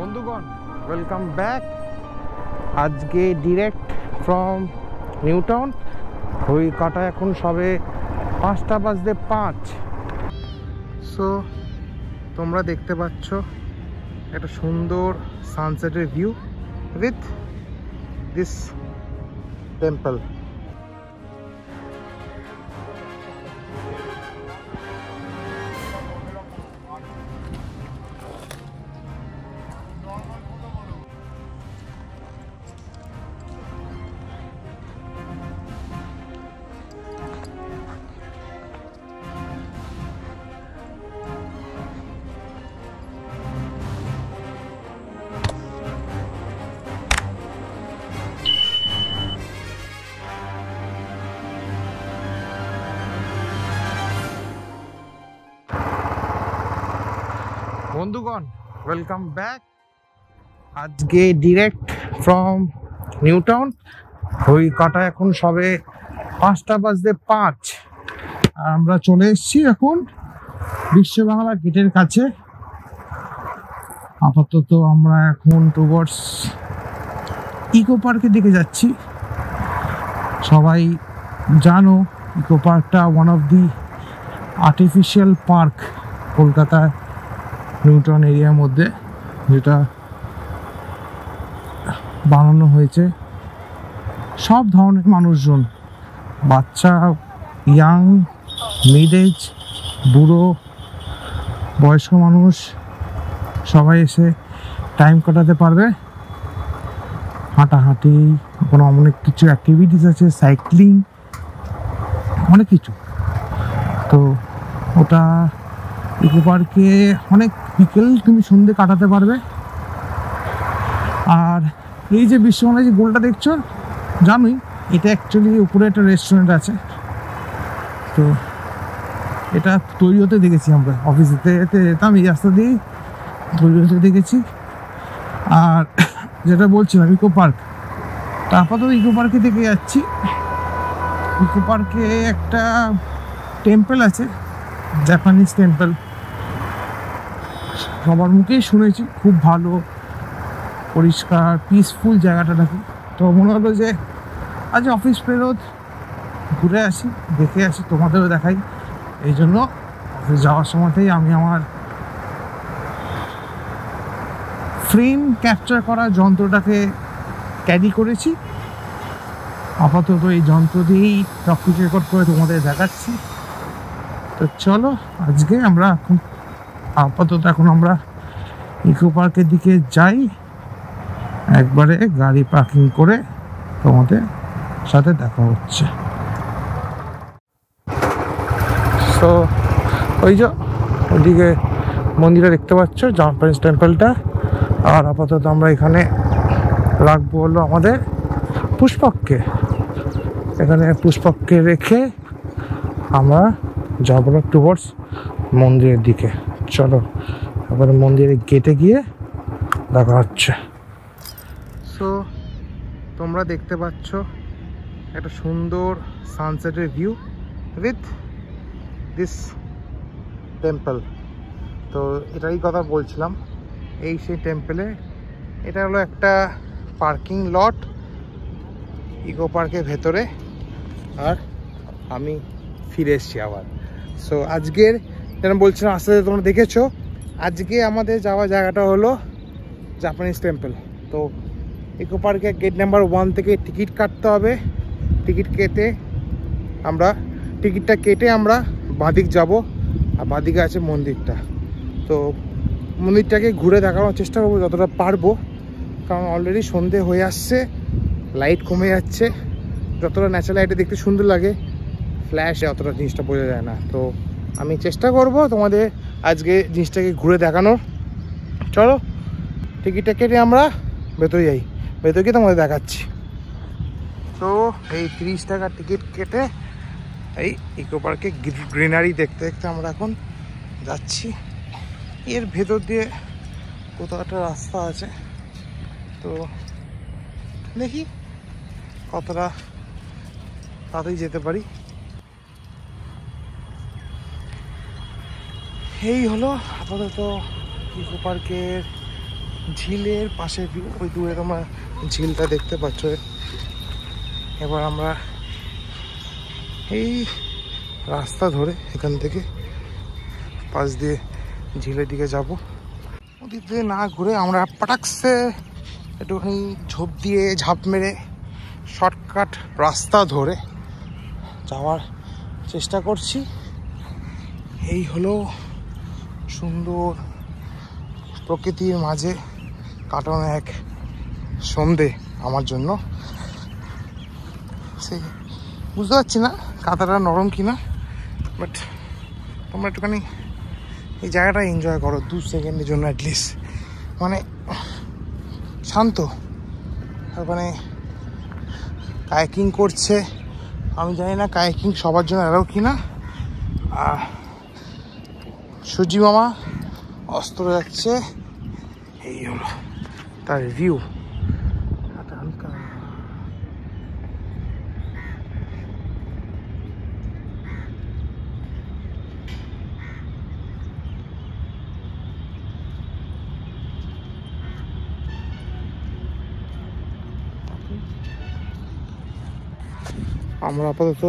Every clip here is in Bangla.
বন্ধুগণ, ওয়েলকাম ব্যাক। আজকে ডিরেক্ট ফ্রম নিউ টাউন। ওই কাটা এখন সবে 5:05। সো তোমরা দেখতে পাচ্ছ একটা সুন্দর সানসেটের ভিউ উইথ দিস টেম্পল। বন্ধুগণ, ওয়েলকাম ব্যাক। আজকে ডিরেক্ট ফ্রম নিউ টাউন। ওই কাটা এখন সবে 5:05। আর আমরা চলে এসেছি এখন বিশ্ব বাংলা গেটের কাছে। আপাতত আমরা এখন টুয়ার্ডস ইকো পার্কের দিকে যাচ্ছি। সবাই জানো ইকো পার্কটা one of the artificial park কলকাতায় নিউটাউন এরিয়ার মধ্যে, যেটা বানানো হয়েছে সব ধরনের মানুষজন, বাচ্চা, ইয়াং, মিড এজ, বুড়ো, বয়স্ক মানুষ সবাই এসে টাইম কাটাতে পারবে। হাঁটাহাঁটি, কোনো অনেক কিছু অ্যাক্টিভিটিস আছে, সাইক্লিং, অনেক কিছু। তো ওটা ইকো পার্কে অনেক বিকেল তুমি সন্ধ্যে কাটাতে পারবে। আর এই যে বিশ্ববাংলা যে গোলটা দেখছো, জানোই এটা অ্যাকচুয়ালি উপরে একটা রেস্টুরেন্ট আছে। তো এটা তৈরি হতে দেখেছি আমরা, অফিসেতে যেতাম এই রাস্তা দিয়েই তৈরি হতে দেখেছি। আর যেটা বলছিলাম ইকো পার্ক, আপাতত ইকো পার্কে থেকে যাচ্ছি। ইকো পার্কে একটা টেম্পল আছে, জাপানিজ টেম্পল। সবার মুখেই শুনেছি খুব ভালো, পরিষ্কার, পিসফুল জায়গাটা নাকি। তো মনে হলো যে আজ অফিস ফেরত ঘুরে আসি, দেখে আসি, তোমাদেরও দেখাই। এই জন্য অফিস যাওয়ার সময়তেই আমি আমার ফ্রেম ক্যাপচার করা যন্ত্রটাকে ক্যারি করেছি। আপাতত এই যন্ত্র দিয়েই সব কিছু রেকর্ড করে তোমাদের দেখাচ্ছি। তো চলো, আজকে আমরা এখন আমরা ইকো পার্কের দিকে যাই। একবারে গাড়ি পার্কিং করে তোমাদের সাথে দেখা হচ্ছে। তো ওই যে ওইদিকে মন্দিরটা দেখতে পাচ্ছ, জাপানিজ টেম্পলটা। আর আপাতত আমরা এখানে রাখবো হলো আমাদের পুষ্পককে। এখানে পুষ্পককে রেখে আমরা যাবো টুয়ার্ডস মন্দিরের দিকে। চলো এবার মন্দিরের গেটে গিয়ে দেখা হচ্ছে। সো তোমরা দেখতে পাচ্ছ একটা সুন্দর সানসেটের ভিউ উইথ দিস টেম্পল। তো এটারই কথা বলছিলাম, এই সেই টেম্পলে। এটা হলো একটা পার্কিং লট ইকো পার্কের ভেতরে। আর আমি ফিরে এসেছি আবার। সো আজকের যেন বলছিলাম, আস্তে আস্তে তোমরা দেখেছো, আজকে আমাদের যাওয়া জায়গাটা হলো জাপানিজ টেম্পল। তো ইকো পার্কে গেট নাম্বার 1 থেকে টিকিট কাটতে হবে। টিকিটটা কেটে আমরা বাঁদিক যাব। আর বাঁদিকে আছে মন্দিরটা। তো মন্দিরটাকে ঘুরে দেখানোর চেষ্টা করবো যতটা পারবো, কারণ অলরেডি সন্ধে হয়ে আসছে, লাইট কমে যাচ্ছে। যতটা ন্যাচারাল লাইটে দেখতে সুন্দর লাগে, ফ্ল্যাশে অতটা জিনিসটা বোঝা যায় না। তো আমি চেষ্টা করব তোমাদের আজকে জিনিসটাকে ঘুরে দেখানোর। চলো টিকিটটা কেটে আমরা ভেতরে যাই, ভেতরে গিয়ে তোমাদের দেখাচ্ছি। তো এই 30 টাকার টিকিট কেটে এই ইকো পার্কে গ্রিনারি দেখতে দেখতে আমরা এখন যাচ্ছি। এর ভেতর দিয়ে কোথাও একটা রাস্তা আছে, তো দেখি কতটা তাড়াতাড়ি যেতে পারি। এই হলো আপাতত ইকো পার্কের ঝিলের পাশে ভিউ, ওই দূরে তোমরা ঝিলটা দেখতে পাচ্ছ। এবার আমরা এই রাস্তা ধরে এখান থেকে পাশ দিয়ে ঝিলের দিকে যাব। ওদিক দিয়ে না ঘুরে আমরা পাটাকসে একটুখানি ঝাঁপ মেরে শর্টকাট রাস্তা ধরে যাওয়ার চেষ্টা করছি। এই হলো সুন্দর প্রকৃতির মাঝে কাটানো এক সন্ধে আমার জন্য। সেই বুঝতে পারছি না কাঁথাটা নরম কিনা, বাট তোমরা একটুখানি এই জায়গাটা এনজয় করো 2 সেকেন্ডের জন্য অ্যাটলিস্ট। মানে শান্ত, মানে কায়াকিং করছে। আমি জানি না কায়াকিং সবার জন্য এলাও কিনা। সূর্যি মামা অস্ত যাচ্ছে, এই হলো তার ভিউ। হালকা আমরা আপাতত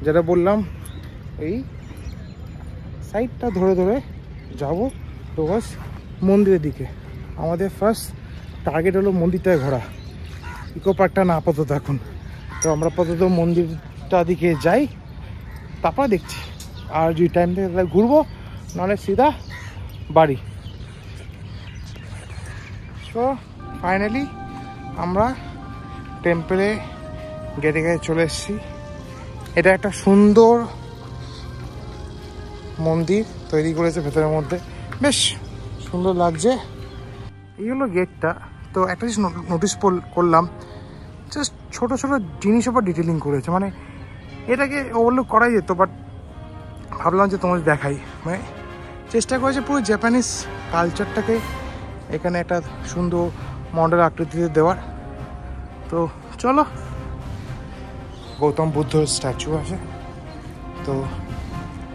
যেটা বললাম এই সাইডটা ধরে ধরে যাব টুয়ার্ডস মন্দিরের দিকে। আমাদের ফার্স্ট টার্গেট হলো মন্দিরটায় ঘোরা, ইকো পার্কটা না আপাতত এখন। তো আমরা আপাতত মন্দিরটা দিকে যাই, তারপর দেখছি। আর যদি টাইম থেকে তাহলে ঘুরবো, নাহলে সিধা বাড়ি। সো ফাইনালি আমরা টেম্পলে গেটে চলে এসেছি। এটা একটা সুন্দর মন্দির তৈরি করেছে ভেতরের মধ্যে, বেশ সুন্দর লাগছে। এই হলো গেটটা। তো একটা জিনিস নোটিস করলাম, জাস্ট ছোটো ছোটো জিনিসের উপর ডিটেলিং করেছে। মানে এটাকে ওভারলুক করাই যেত, বাট ভাবলাম যে তোমাদের দেখাই। মানে চেষ্টা করেছে পুরো জাপানিজ কালচারটাকে এখানে একটা সুন্দর মডেল আকৃতিতে দেওয়ার। তো চলো, গৌতম বুদ্ধর স্ট্যাচু আছে, তো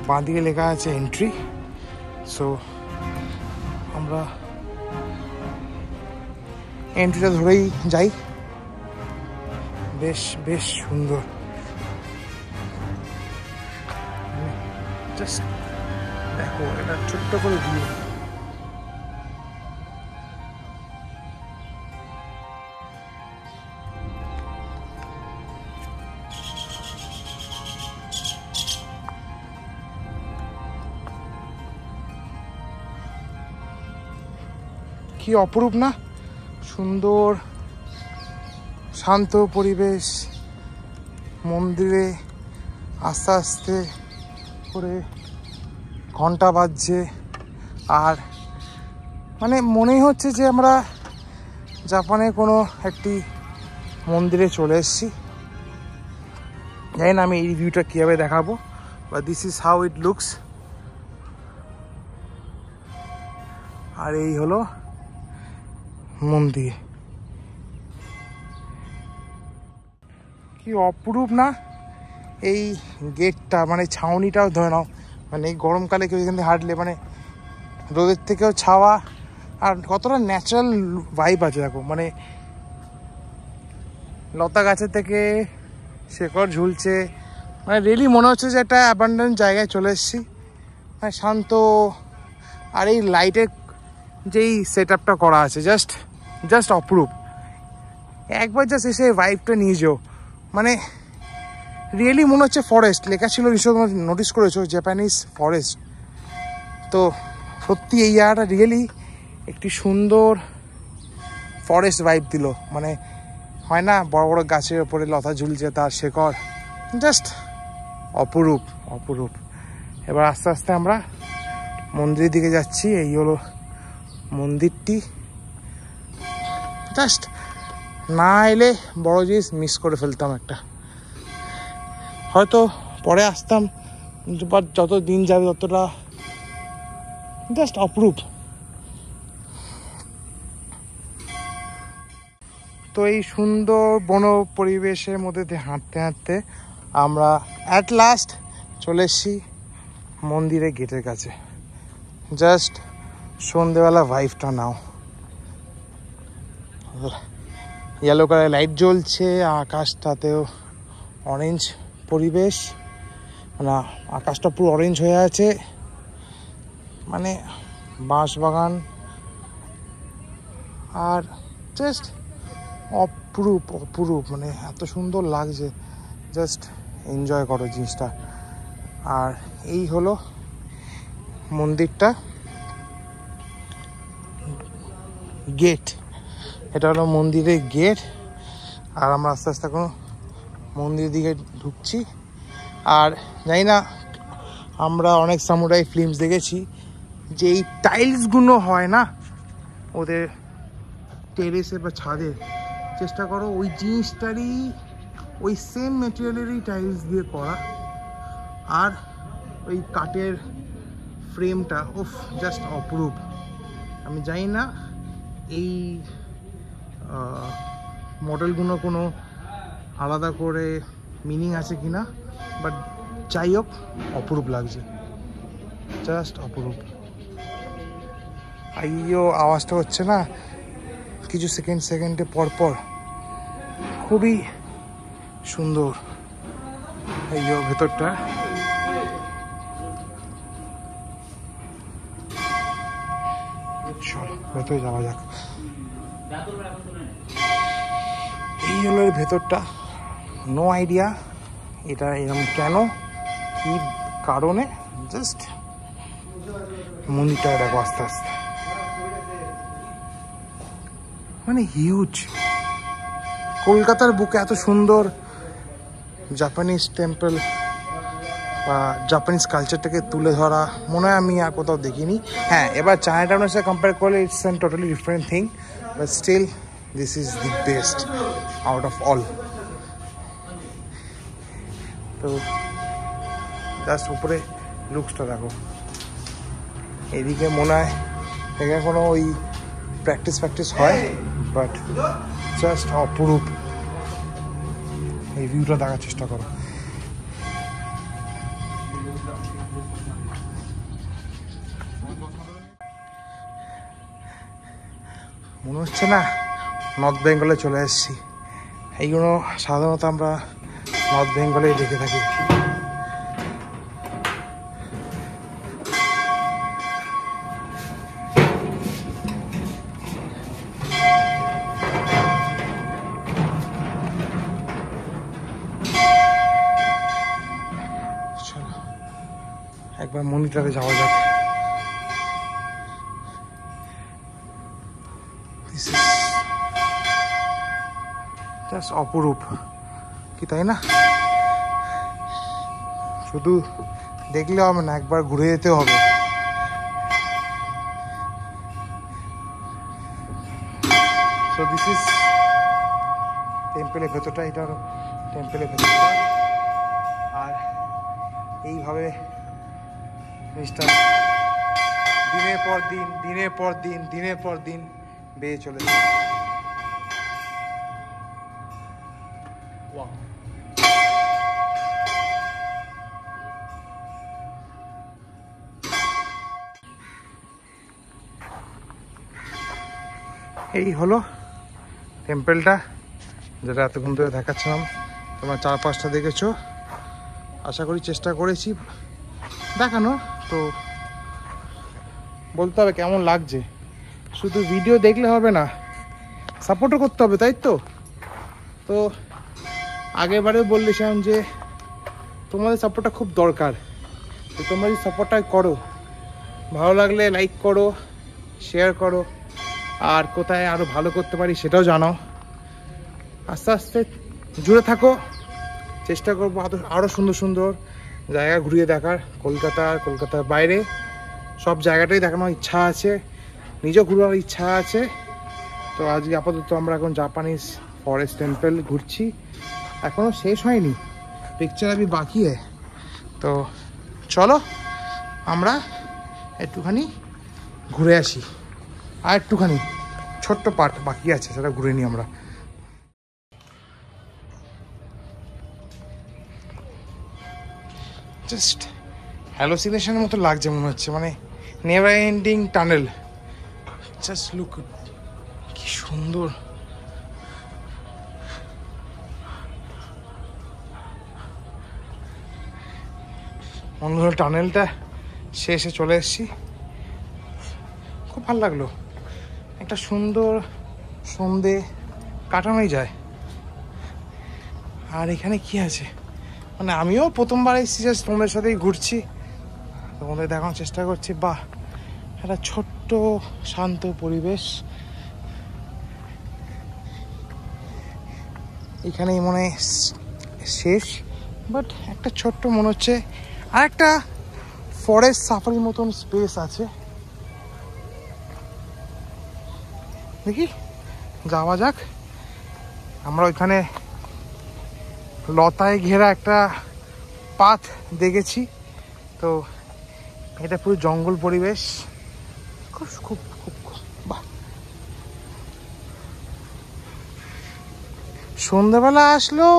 বাঁ দিকে লেখা আছে এন্ট্রি। সো আমরা এন্ট্রিটা ধরেই যাই। বেশ বেশ সুন্দর, জাস্ট দেখো এটা ছোট্ট করে ভিউ। কি অপরূপ না, সুন্দর শান্ত পরিবেশ। মন্দিরে আস্তে আস্তে করে ঘন্টা বাজছে, আর মানে মনেই হচ্ছে যে আমরা জাপানে কোনো একটি মন্দিরে চলে এসেছি। জানি না আমি এই ভিউটা কীভাবে দেখাবো, বা this is how it looks. আর এই হলো মন্দির। কি অপরূপ না এই গেটটা, মানে ছাউনিটাও ধরে নাও। মানে এই গরমকালে কেউ এখান থেকে হাঁটলে মানে রোদের থেকেও ছাওয়া, আর কতটা ন্যাচারাল ভাইব আছে দেখো। মানে লতা গাছের থেকে শেকড় ঝুলছে, মানে রিয়েলি মনে হচ্ছে যে একটা অ্যাবান্ডেন্ট জায়গায় চলে এসেছি, মানে শান্ত। আর এই লাইটের যেই সেট আপটা করা আছে জাস্ট অপরূপ। একবার জাস্ট এসে ভাইবটা নিয়ে যাও, মানে রিয়েলি মনে হচ্ছে ফরেস্ট। লেখা ছিল নিশ্চয় তোমরা নোটিস করেছো, জাপানিজ ফরেস্ট। তো সত্যি এই জায়গাটা রিয়েলি একটি সুন্দর ফরেস্ট ভাইব দিল। মানে হয় না বড় বড় গাছের ওপরে লতা ঝুলছে, তার শেকড়, জাস্ট অপরূপ অপরূপ। এবার আস্তে আস্তে আমরা মন্দিরের দিকে যাচ্ছি। এই হলো মন্দিরটি। জাস্ট না এলে বড় জিনিস মিস করে ফেলতাম একটা, হয়তো পরে আসতাম, বাট যত দিন যাবে ততটা জাস্ট অপরূপ। তো এই সুন্দর বন পরিবেশের মধ্যে দিয়ে হাঁটতে হাঁটতে আমরা অ্যাট লাস্ট চলে এসেছি মন্দিরের গেটের কাছে। জাস্ট সন্ধেবেলা ভাইবটা নাও, ইয়েলো কালার লাইট জ্বলছে, আকাশটাতেও অরেঞ্জ পরিবেশ, মানে আকাশটা পুরো অরেঞ্জ হয়ে আছে, মানে বাঁশবাগান আর জাস্ট অপরূপ অপরূপ, মানে এত সুন্দর লাগছে, জাস্ট এনজয় করো জিনিসটা। আর এই হলো মন্দিরটা, গেট, এটা হলো মন্দিরের গেট। আর আমরা আস্তে আস্তে এখন মন্দিরের দিকে ঢুকছি। আর জানি না, আমরা অনেক সামুরাই ফিল্মস দেখেছি যে এই টাইলসগুলো হয় না ওদের টেরেসে বা ছাদে, চেষ্টা করো ওই জিনিসটারই, ওই সেম ম্যাটেরিয়ালেরই টাইলস দিয়ে করা। আর ওই কাঠের ফ্রেমটা ওফ জাস্ট অপরূপ। আমি জানি না এই মডেলগুলো কোনো আলাদা করে মিনিং আছে কি না, বাট যাই হোক অপরূপ লাগছে, জাস্ট অপরূপ। আইও আওয়াজটা হচ্ছে না কিছু সেকেন্ডে পর পর, খুবই সুন্দর। আইও ভেতরটা চলো ভেতরে যাওয়া যাক। এই হলো এর ভেতরটা, নো আইডিয়া এটা এরকম কেন, কি কারণে, জাস্ট মন্দিরটা দেখো আস্তে আস্তে, মানে হিউজ। কলকাতার বুকে এত সুন্দর জাপানিজ টেম্পল বা জাপানিজ কালচারটাকে তুলে ধরা মনে হয় আমি আর কোথাও দেখিনি। হ্যাঁ, এবার চায়না টাউনের সাথে কম্পেয়ার করলে it's an totally different thing, but still this is the best out of all. তো জাস্ট উপরে লুকসটা দেখো, এদিকে মনে হয় এখানে কোনো ওই প্র্যাকটিস হয়, বাট জাস্ট অপরূপ। এই ভিউটা দেখার চেষ্টা করো। মনে হচ্ছে না নর্থ বেঙ্গলে চলে এসেছি। এইগুলো সাধারণত আমরা নর্থ বেঙ্গলেই দেখে থাকি। চলো একবার মন্দিরটাতে যাওয়া যাক। অপরূপ কি, তাই না? শুধু দেখলে হবে না, একবার ঘুরে যেতে হবে। সো দিস ইজ টেম্পলের ভেতরটা, এটা টেম্পলের ভেতরটা। আর এইভাবে জিনিসটা দিনের পর দিন বেয়ে চলেছে। এই হলো টেম্পলটা, যেটা এতক্ষণ ধরে দেখাচ্ছিলাম। তোমরা 4-5টা দেখেছো, আশা করি চেষ্টা করেছি দেখানো। তো বলতে হবে কেমন লাগছে, শুধু ভিডিও দেখলে হবে না, সাপোর্টও করতে হবে, তাই তো? তো আগেরবারেও বলছিলাম যে তোমাদের সাপোর্টটা খুব দরকার। তো তোমরা যদি সাপোর্টটা করো, ভালো লাগলে লাইক করো, শেয়ার করো, আর কোথায় আরও ভালো করতে পারি সেটাও জানাও। আস্তে আস্তে জুড়ে থাকো, চেষ্টা করবো আরও সুন্দর সুন্দর জায়গা ঘুরিয়ে দেখার। কলকাতার বাইরে সব জায়গাটাই দেখানোর ইচ্ছা আছে, নিজেও ঘুরার ইচ্ছা আছে। তো আজকে আপাতত আমরা এখন জাপানিজ ফরেস্ট টেম্পল ঘুরছি, এখনও শেষ হয়নি, পিকচার আমি বাকি है। তো চলো আমরা একটুখানি ঘুরে আসি, আর একটুখানি ছোট্ট পার্ট বাকি আছে, সেটা ঘুরে নিই আমরা। জাস্ট হ্যালোসিনেশনের মতো লাগছে মনে হচ্ছে, মানে never ending tunnel. Just look, কি সুন্দর মন্দির টানেলটা শেষে চলে এসেছি। খুব ভালো লাগলো, একটা সুন্দর সন্ধে কাটানোই যায়। আর এখানে কি আছে, মানে আমিও প্রথমবার এসেছি, জাস্ট তোমাদের সাথেই ঘুরছি, তোমাদের দেখানোর চেষ্টা করছি। বাহ, একটা ছোট্ট শান্ত পরিবেশ। এখানেই মনে হয় শেষ, বাট একটা ছোট্ট মনে হচ্ছে আর একটা ফরেস্ট সাফারির মতন স্পেস আছে। দেখি, যাওয়া যাক। আমরা ওইখানে লতায় ঘেরা একটা পাথ দেখেছি, তো এটা পুরো জঙ্গল পরিবেশ, খুব খুব খুব বাহ। সন্ধ্যাবেলা আসলেও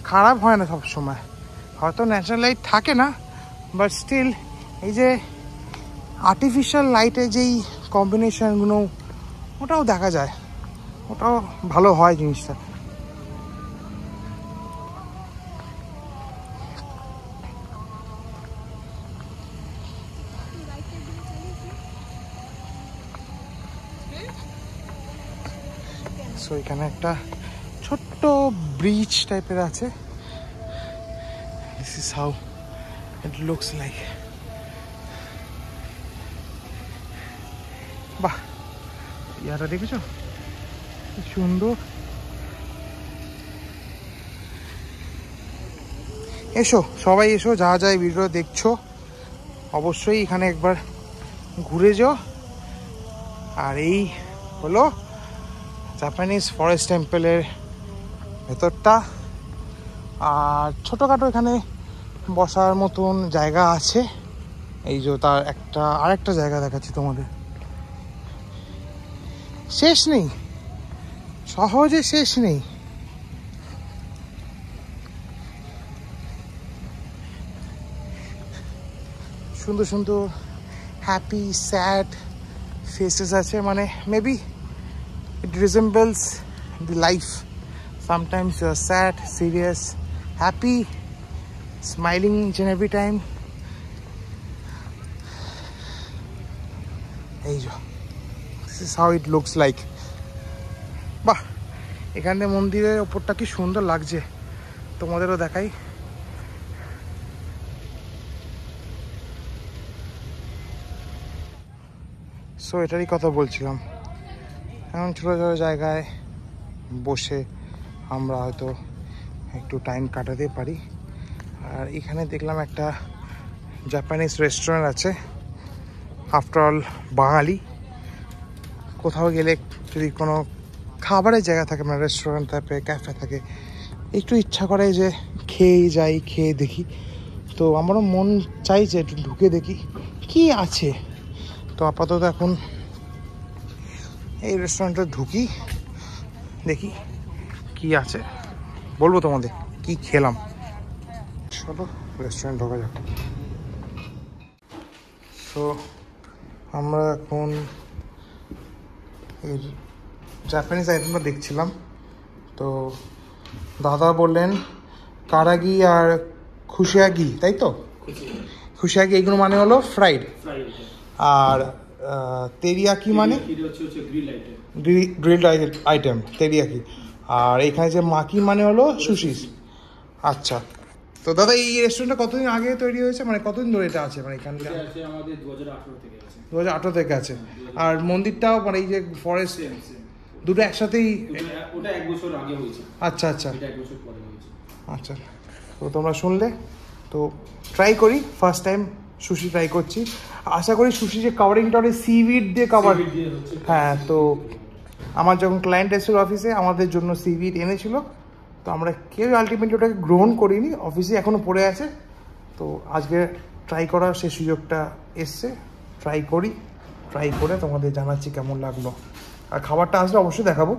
খারাপ হয় না সব সময়, হয়তো ন্যাচারাল লাইট থাকে না, বাট স্টিল এই যে আর্টিফিশিয়াল লাইটের যেই কম্বিনেশনগুলো ওটাও দেখা যায়, ওটাও ভালো হয় জিনিসটা। সো এখানে একটা ছোট্ট ব্রিজ টাইপের আছে। This is how it looks like. বাহ, ইয়াটা দেখেছো কি সুন্দর। এসো সবাই এসো, যা যা ভিডিও দেখছো অবশ্যই এখানে একবার ঘুরে যাও। আর এই হলো জাপানিজ ফরেস্ট টেম্পলের ভেতরটা। আর ছোটোখাটো এখানে বসার মতন জায়গা আছে। এই যে তার আরেকটা জায়গা দেখাচ্ছি তোমাদের, শেষ নেই, সহজে শেষ নেই। সুন্দর সুন্দর হ্যাপি স্যাড ফেসেস আছে, মানে maybe it resembles the life. Sometimes you are sad, serious, happy, smiling each and every time. Hey, this is how it looks like. বাহ, এখানে মন্দিরের ওপরটা কি সুন্দর লাগছে, তোমাদেরও দেখাই। সো এটারই কথা বলছিলাম, এমন ছোটো ছোটো জায়গায় বসে আমরা হয়তো একটু টাইম কাটাতে পারি। আর এখানে দেখলাম একটা জাপানিজ রেস্টুরেন্ট আছে। আফটার অল বাঙালি, কোথাও গেলে যদি কোনো খাবারের জায়গা থাকে, মানে রেস্টুরেন্ট থাকে, ক্যাফে থাকে, একটু ইচ্ছা করে যে খেয়ে যাই, খেয়ে দেখি। তো আমারও মন চাইছে একটু ঢুকে দেখি কি আছে। তো আপাতত এখন এই রেস্টুরেন্টে ঢুকি, দেখি কি আছে, বলবো তোমাদের কি খেলাম। চলো রেস্টুরেন্ট ঢোকা যাক। তো আমরা এখন এর জাপানিজ আইটেমটা দেখছিলাম। তো দাদা বললেন কারাগি আর খুশিয়াগি, তাই তো? খুশিয়াগি এগুলো মানে হলো ফ্রাইড, আর তেরিয়াকি মানে গ্রিলড আইটেম তেরিয়াকি, আর এখানে যে মাকি মানে হলো সুশি। আচ্ছা, তো দাদা এই রেস্টুরেন্টটা কতদিন আগে তৈরি হয়েছে, মানে কতদিন ধরে এটা আছে? মানে এখানকার 2018 থেকে আছে। আর মন্দিরটাও মানে এই যে ফরেস্ট দুটো একসাথেই? ওটা 1 বছর আগে হয়েছে। আচ্ছা আচ্ছা, এটা 1 বছর পরে হয়েছে। আচ্ছা, তো তোমরা শুনলে, তো ট্রাই করি, ফার্স্ট টাইম সুশি ট্রাই করছি। আশা করি সুশি যে কাভারিংটা সিউইড দিয়ে কাভার। হ্যাঁ, তো আমার যখন ক্লায়েন্ট এসেছিল অফিসে, আমাদের জন্য সিউইড এনেছিল, তো আমরা কেউ আলটিমেটলি ওটাকে গ্রহণ করিনি, অফিসে এখনও পড়ে আছে। তো আজকে ট্রাই করার সেই সুযোগটা এসছে, ট্রাই করি, ট্রাই করে তোমাদের জানাচ্ছি কেমন লাগলো। আর খাবারটা আসলে অবশ্যই দেখাবো।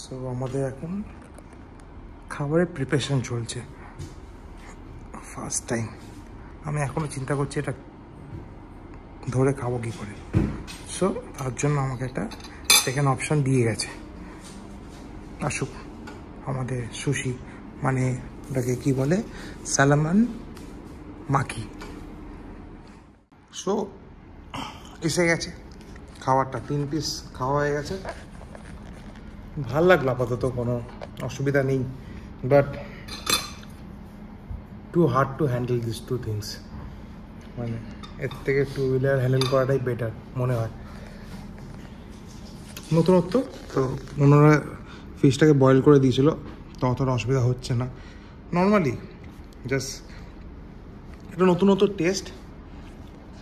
সো আমাদের এখন খাবারের প্রিপারেশন চলছে, ফার্স্ট টাইম। আমি এখনও চিন্তা করছি এটা ধরে খাবো কী করে। সো তার জন্য আমাকে একটা সেকেন্ড অপশান দিয়ে গেছে। আসুক আমাদের সুশি, মানে ওটাকে কি বলে, সালামান মাখি। সো এসে গেছে খাবারটা, 3 পিস খাওয়া হয়ে গেছে। ভাল লাগলো, আপাতত কোনো অসুবিধা নেই, but too hard to handle this 2 things. মানে এর থেকে 2 হুইলার হ্যান্ডেল করাটাই বেটার মনে হয়। নতুনত্ব তো, ওনারা ফিশটাকে বয়েল করে দিয়েছিল, তো অতটা অসুবিধা হচ্ছে না। নর্মালি জাস্ট একটা নতুনত্ব টেস্ট,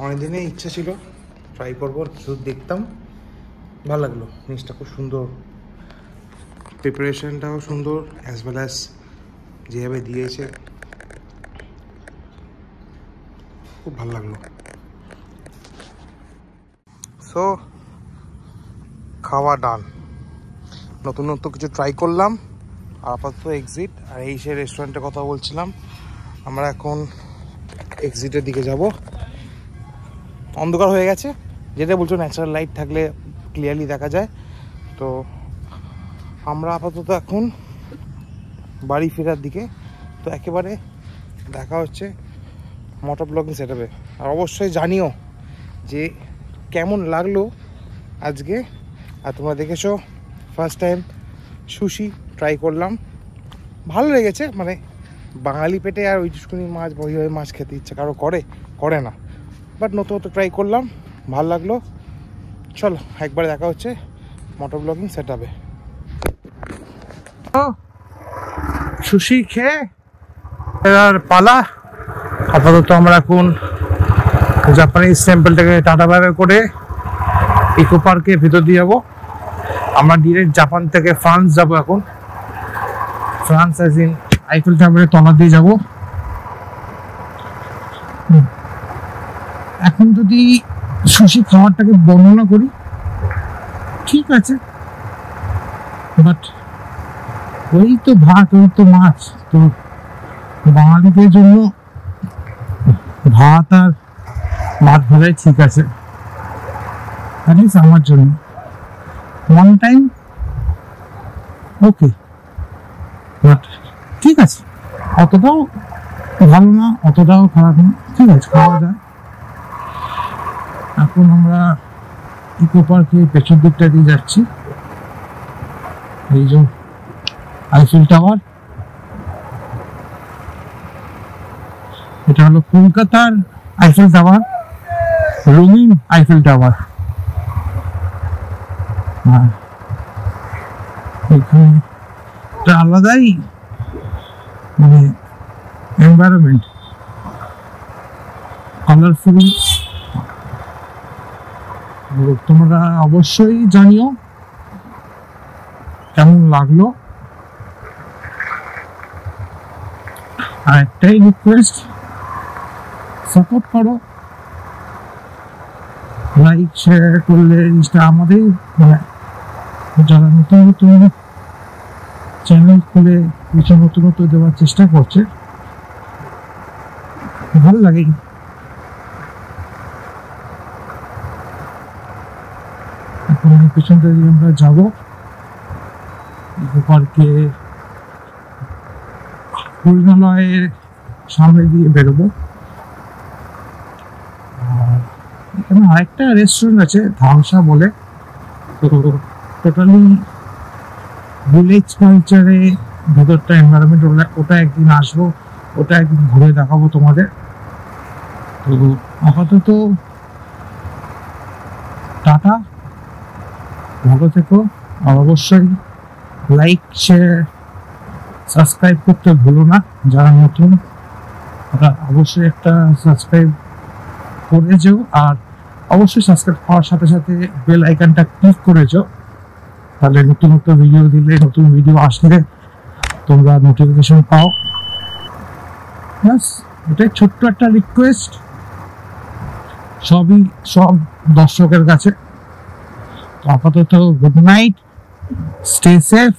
অনেকদিনে ইচ্ছা ছিল ট্রাই করবো, শুধু দেখতাম, ভালো লাগলো। জিনিসটা খুব সুন্দর, প্রিপারেশনটাও সুন্দর, অ্যাজ ওয়েল অ্যাজ যেভাবে দিয়েছে খুব ভালো লাগলো। সো খাওয়া ডান, নতুন কিছু ট্রাই করলাম, আর আপাতত এক্সিট। আর এই সে রেস্টুরেন্টের কথা বলছিলাম, আমরা এখন এক্সিটের দিকে যাব। অন্ধকার হয়ে গেছে, যেটা বলছো ন্যাচারাল লাইট থাকলে ক্লিয়ারলি দেখা যায়। তো আমরা আপাতত এখন বাড়ি ফেরার দিকে। তো একেবারে দেখা হচ্ছে মোটর ব্লগিং সেটআপে। আর অবশ্যই জানিও যে কেমন লাগলো আজকে। আর তোমরা দেখেছো ফার্স্ট টাইম সুশি ট্রাই করলাম, ভালো লেগেছে। মানে বাঙালি পেটে আর ওইটুকুনি মাছ, ওইভাবে মাছ খেতে ইচ্ছে কারো করে না, বাট নতুন ট্রাই করলাম, ভালো লাগলো। চলো একবার দেখা হচ্ছে মোটর ব্লগিং সেটআপে। সুশি খেয়ে এর পালা। আপাতত আমরা এখন জাপানিজ টেম্পলটাকে টাটা বাই করে ইকো পার্কের ভিতর দিয়ে যাবো। আমরা ডিরেক্ট জাপান থেকে ফ্রান্স যাব এখন। ফ্রান্স অ্যাজ ইন আইফেল টাওয়ারের তলা দিয়ে যাব। এখন যদি সুশি খাবারটাকে বর্ণনা করি, ঠিক আছে, বাট ওই তো ভাত, ওই তো মাছ। তো বাঙালিদের জন্য ভাত আর মাছ ভাজাই ঠিক আছে, আমার জন্য ওয়ান টাইম ওকে, বাট ঠিক আছে, অতটাও ভালো না, অতটাও খারাপ না, ঠিক আছে, খাওয়া যায়। এখন আমরা ইকো পার্কে পেছন দিকটা দিয়ে যাচ্ছি। এই যে আইফেল টাওয়ার, এটা হলো কলকাতার আইফেল টাওয়ার, রঙিন আইফেল টাওয়ার। এখানে একটা আলাদাই মানে এনভায়রনমেন্ট, কালারফুল। তোমরা অবশ্যই জানিও কেমন লাগলো। আর একটাই রিকোয়েস্ট, সাপোর্ট করো, লাইক শেয়ার করলে জিনিসটা আমাদের, মানে যারা নতুন নতুন চ্যানেল খুলে কিছু নতুনত্ব দেওয়ার চেষ্টা করছে, ভালো লাগে। এখন পিছন থেকে আমরা যাবো ইকো পার্কে, হরিণালয়ের সামনে দিয়ে বেরোবো। আর এখানে আরেকটা রেস্টুরেন্ট আছে ধামসা বলে, তো টোটালি ভিলেজ কালচারে ভেতরটা এনভায়রনমেন্ট, ওটা একদিন আসবো, ওটা একদিন ঘুরে দেখাবো তোমাদের। তো আপাতত টাটা, ভালো থেকো। আর অবশ্যই লাইক শেয়ার সাবস্ক্রাইব করতে ভুলো না, যারা নতুন তারা অবশ্যই একটা সাবস্ক্রাইব করে যেও। আর অবশ্যই সাবস্ক্রাইব করার সাথে সাথে বেল আইকনটা ক্লিক করে যাও, তাহলে নতুন ভিডিও দিলে, নতুন ভিডিও আসলে তোমরা নোটিফিকেশন পাও। ব্যাস, এটাই ছোট্ট একটা রিকোয়েস্ট সব দর্শকের কাছে। আপাতত গুড নাইট, স্টে সেফ।